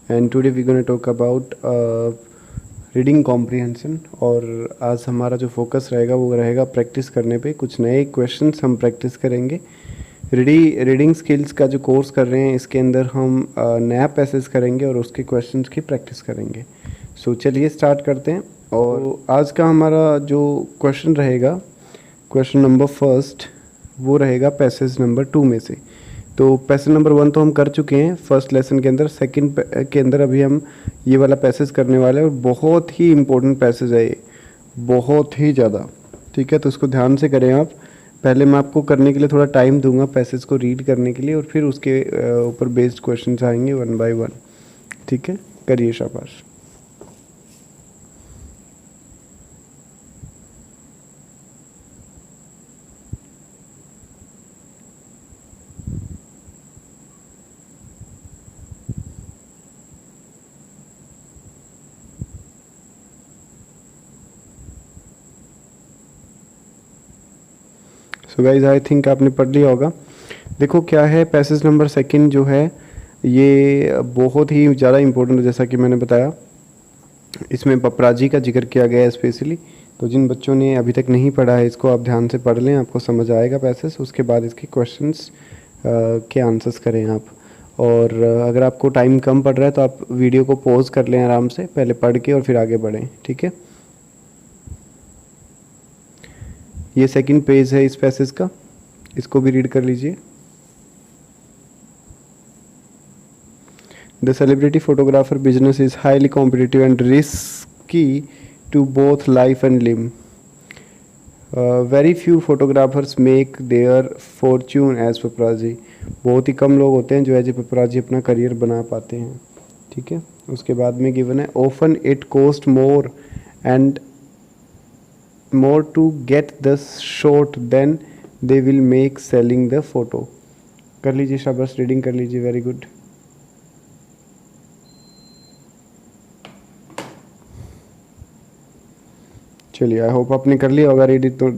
and today we're going to talk about reading comprehension. और आज हमारा जो फोकस रहेगा वो रहेगा प्रैक्टिस करने पे। कुछ नए क्वेश्चंस हम प्रैक्टिस करेंगे। रीडिंग स्किल्स का जो कोर्स कर रहे हैं इसके अंदर हम नया पैसेज करेंगे और उसके क्वेश्चंस की प्रैक्टिस करेंगे। सो चलिए स्टार्ट करते हैं। और आज का हमारा जो क्वेश्चन रहेगा, क्वेश्चन नंबर फर्स्ट, वो रहेगा पैसेज नंबर 2 में से। तो पैसेज नंबर 1 तो हम कर चुके हैं फर्स्ट लेसन के अंदर। सेकंड के अंदर अभी हम ये वाला पैसेज करने वाले हैं और बहुत ही इम्पोर्टेंट पैसेज है ये, बहुत ही ज़्यादा। ठीक है, तो इसको ध्यान से करें आप। पहले मैं आपको करने के लिए थोड़ा टाइम दूंगा पैसेज को रीड करने के लिए, और फिर उसके ऊपर बेस्ड क्वेश्चन आएंगे 1 बाय 1। ठीक है, करिए, शाबाश। सो गाइज, आई थिंक आपने पढ़ लिया होगा। देखो क्या है, पैसेज नंबर सेकंड जो है ये बहुत ही ज़्यादा इम्पोर्टेंट है। जैसा कि मैंने बताया, इसमें पपराजी का जिक्र किया गया है स्पेशली। तो जिन बच्चों ने अभी तक नहीं पढ़ा है इसको आप ध्यान से पढ़ लें, आपको समझ आएगा पैसेज। उसके बाद इसके क्वेश्चंस के आंसर्स करें आप। और अगर आपको टाइम कम पड़ रहा है तो आप वीडियो को पॉज कर लें आराम से, पहले पढ़ के और फिर आगे बढ़ें। ठीक है, ये सेकंड पेज है इस पैसेज का, इसको भी रीड कर लीजिए। The celebrity photographer business is highly competitive and risky to both life and limb. Very few photographers make their fortune as paparazzi. बहुत ही कम लोग होते हैं जो एज ए पपराजी अपना करियर बना पाते हैं। ठीक है, उसके बाद में गिवन है often it coast more and more to get the shot than they will make selling the photo। कर लीजिए, शाबाश, रीडिंग कर लीजिए, वेरी गुड। चलिए, आई होप आपने कर लिया होगा रीड तो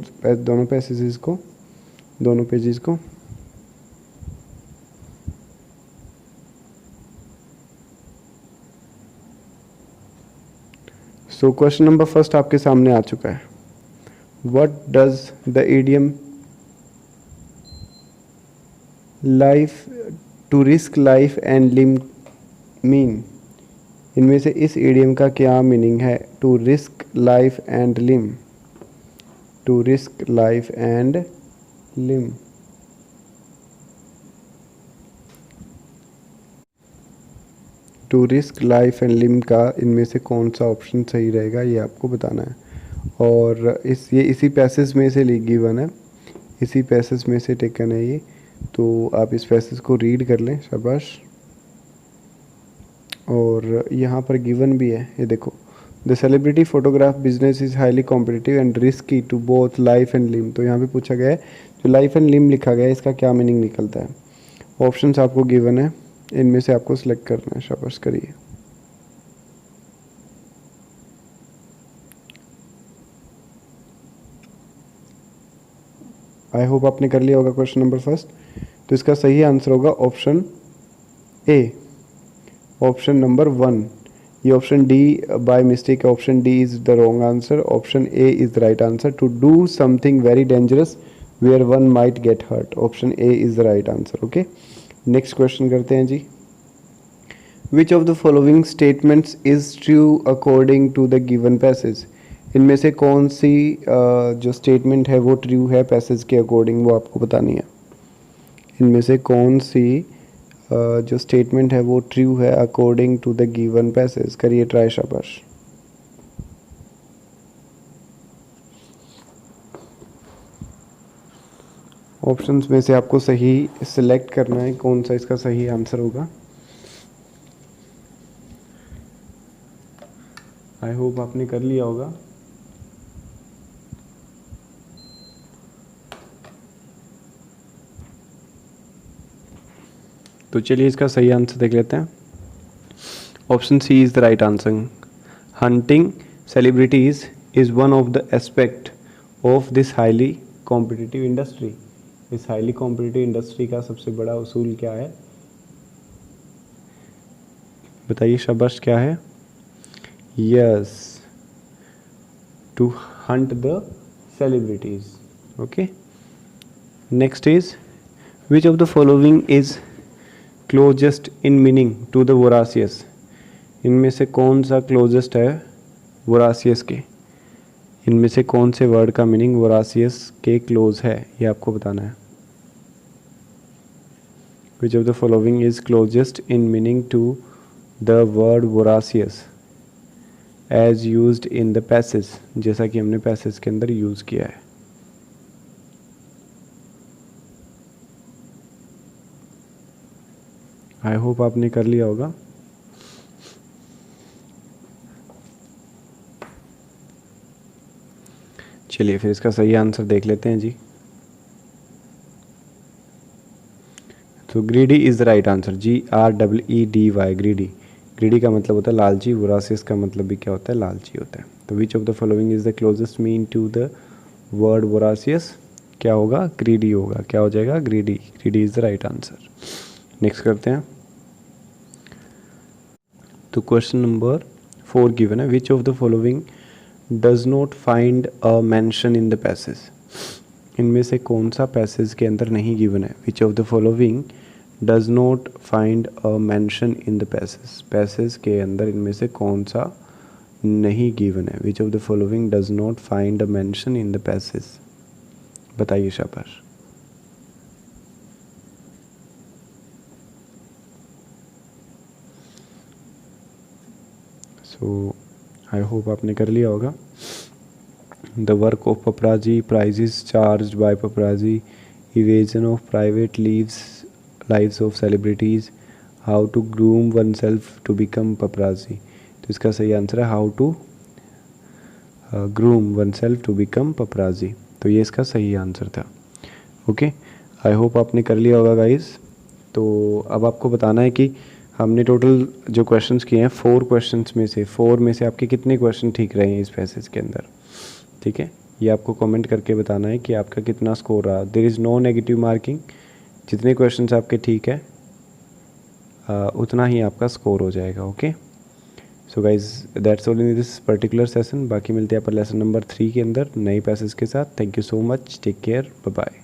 दोनों पैसेजेस को, दोनों पेजेस को। सो क्वेश्चन नंबर फर्स्ट आपके सामने आ चुका है। What does the idiom life to risk life and limb mean? इनमें से इस idiom का क्या मीनिंग है? To risk life and limb, to risk life and limb। To risk life and limb का इनमें से कौन सा ऑप्शन सही रहेगा ये आपको बताना है। और ये इसी पैसेज में से गिवन है, इसी पैसेज में से टेकन है ये। तो आप इस पैसेज को रीड कर लें, शाबाश। और यहाँ पर गिवन भी है, ये देखो, the celebrity photograph business is highly competitive and risky to both life and limb. तो यहाँ पे पूछा गया है जो लाइफ एंड लिम लिखा गया है इसका क्या मीनिंग निकलता है। ऑप्शंस आपको गिवन है, इनमें से आपको सिलेक्ट करना है, शाबाश करिए। आई होप आपने कर लिया होगा क्वेश्चन नंबर फर्स्ट। तो इसका सही आंसर होगा ऑप्शन ए, ऑप्शन नंबर 1। ये ऑप्शन डी बाय मिस्टेक है, option D is the wrong answer, option A is the right answer. To do something very dangerous where one might get hurt, option A is the right answer. Okay, next question करते हैं जी। Which of the following statements is true according to the given passage. इनमें से कौन सी जो statement है वो true है पैसेज के अकॉर्डिंग, वो आपको बतानी है। इनमें से कौन सी जो स्टेटमेंट है वो ट्रू है according to the given passage. करिए ट्राई, शाबाश। ऑप्शंस में से आपको सही सिलेक्ट करना है कौन सा इसका सही आंसर होगा। आई होप आपने कर लिया होगा। तो चलिए इसका सही आंसर देख लेते हैं। Option C is the right answer. Hunting celebrities is one of the aspect of this highly competitive industry. इस हाईली कॉम्पिटिटिव इंडस्ट्री का सबसे बड़ा उसूल क्या है? बताइए शाबाश क्या है? Yes, to hunt the celebrities. Okay, next is which of the following is closest in meaning to the voracious. इनमें से कौन सा क्लोजेस्ट है वोरासियस के? इनमें से कौन से वर्ड का मीनिंग वोरासियस के क्लोज है, ये आपको बताना है। Which of the following is closest in meaning to the word voracious as used in the passage, जैसा कि हमने पैसेज के अंदर यूज़ किया है। आई होप आपने कर लिया होगा। चलिए फिर इसका सही आंसर देख लेते हैं जी। तो greedy is the right answer, GREEDY, greedy. Greedy का मतलब होता है लालची, वोरासियस का मतलब भी क्या होता है? लालची होता है। तो which of the following is the closest mean to the word voracious? क्या होगा? ग्रीडी होगा। क्या हो जाएगा? Greedy. Greedy is the right answer. Next करते हैं। तो क्वेश्चन नंबर 4 गिवन है, which of the following does not find a mention in the passage. इनमें से कौन सा पैसेज के अंदर नहीं गिवन है? Which of the following does not find a mention in the passage. Passage के अंदर इनमें से कौन सा नहीं गिवन है? Which of the following does not find a mention in the passage. बताइए शाबाश। सो आई होप आपने कर लिया होगा। The work of paparazzi, prices charge by paparazzi, evasion of private lives of celebrities, how to groom oneself to become paparazzi. तो इसका सही answer है how to groom oneself to become paparazzi. तो ये इसका सही answer था। Okay, आई hope आपने कर लिया होगा गाइस। तो अब आपको बताना है कि हमने टोटल जो क्वेश्चंस किए हैं 4 क्वेश्चंस में से 4 में से आपके कितने क्वेश्चन ठीक रहे हैं इस पैसेज के अंदर। ठीक है, ये आपको कमेंट करके बताना है कि आपका कितना स्कोर रहा। There is no negative marking, जितने क्वेश्चंस आपके ठीक है उतना ही आपका स्कोर हो जाएगा। Okay, so guys that's all in this particular session. बाकी मिलते हैं अपन लेसन नंबर 3 के अंदर नए पैसेज के साथ। Thank you so much, take care, bye bye.